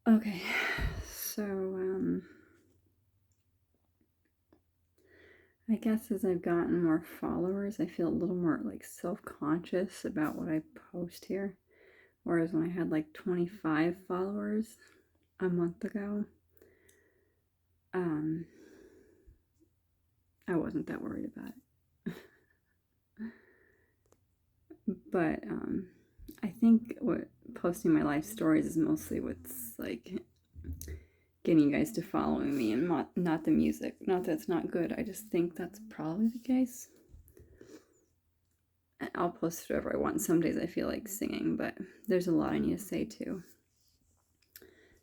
Okay, so I guess as I've gotten more followers, I feel a little more like self-conscious about what I post here. Whereas when I had like 25 followers a month ago, um, I wasn't that worried about it. But I think what posting my life stories is mostly what's like getting you guys to following me and not the music. Not that it's not good. I just think that's probably the case. I'll post whatever I want. Some days I feel like singing, but there's a lot I need to say too.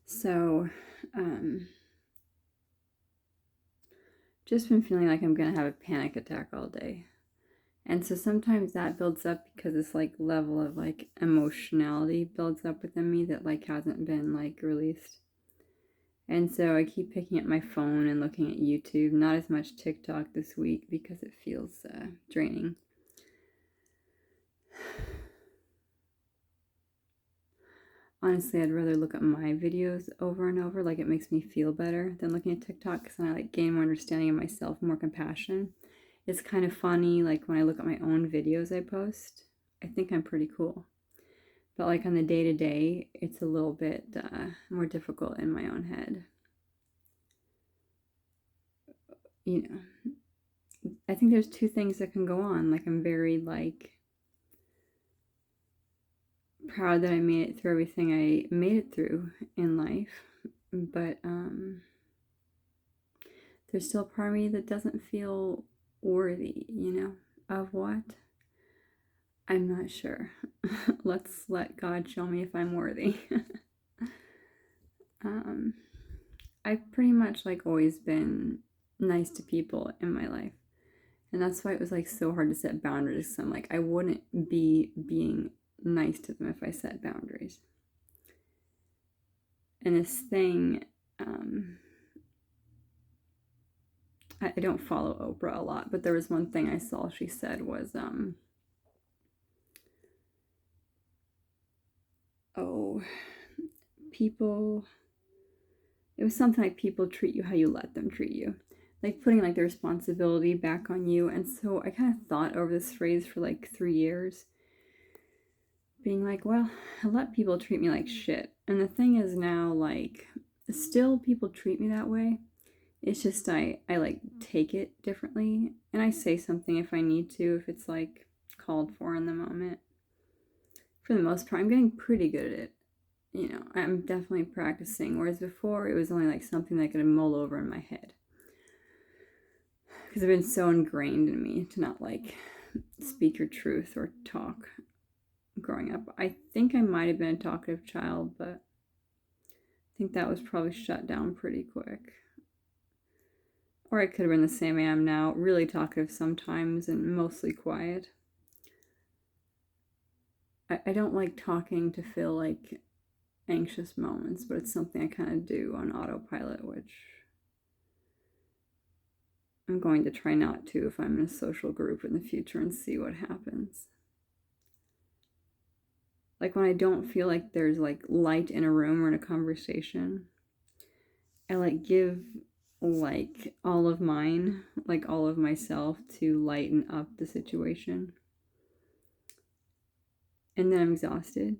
So, just been feeling like I'm gonna have a panic attack all day. And so sometimes that builds up because this like level of like emotionality builds up within me that like hasn't been like released. And so I keep picking up my phone and looking at YouTube, not as much TikTok this week because it feels draining. Honestly, I'd rather look at my videos over and over, like it makes me feel better than looking at TikTok because then I like gain more understanding of myself, more compassion. It's kind of funny, like when I look at my own videos I post, I think I'm pretty cool. But like on the day to day, it's a little bit more difficult in my own head. You know, I think there's two things that can go on. Like I'm very like proud that I made it through everything I made it through in life, but there's still a part of me that doesn't feel worthy, of what? I'm not sure. Let's let God show me if I'm worthy. um, I've pretty much like always been nice to people in my life. And that's why it was like so hard to set boundaries. So I'm like, I wouldn't be being nice to them if I set boundaries. And this thing, I don't follow Oprah a lot, but there was one thing I saw she said was, oh, people, it was something like people treat you how you let them treat you. Like putting like the responsibility back on you. And so I kind of thought over this phrase for like 3 years, being like, well, I let people treat me like shit. And the thing is now, like, still people treat me that way. It's just I like take it differently. And I say something if I need to, if it's like called for in the moment. For the most part, I'm getting pretty good at it. I'm definitely practicing. Whereas before, it was only like something that I could mull over in my head. Because it's been so ingrained in me to not like speak your truth or talk growing up. I think I might have been a talkative child, but I think that was probably shut down pretty quick. Or I could have been the same I am now, really talkative sometimes and mostly quiet. I don't like talking to fill like anxious moments, but it's something I kind of do on autopilot, which I'm going to try not to if I'm in a social group in the future and see what happens. Like when I don't feel like there's like light in a room or in a conversation, I like give like all of mine, like all of myself to lighten up the situation. And then I'm exhausted.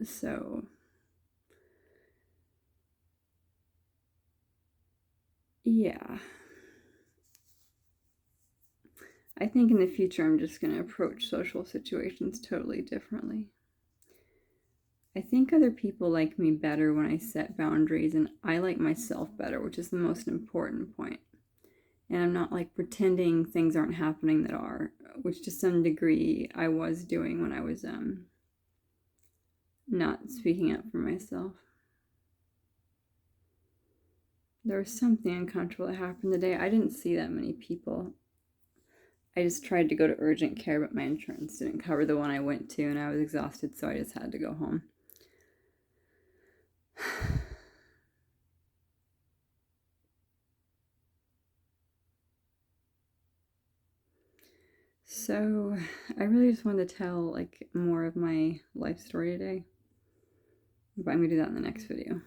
So, yeah. I think in the future I'm just going to approach social situations totally differently. I think other people like me better when I set boundaries, and I like myself better, which is the most important point. And I'm not like pretending things aren't happening that are, which to some degree I was doing when I was not speaking up for myself. There was something uncomfortable that happened today. I didn't see that many people. I just tried to go to urgent care, but my insurance didn't cover the one I went to, and I was exhausted, so I just had to go home. So, I really just wanted to tell like more of my life story today. But I'm going to do that in the next video.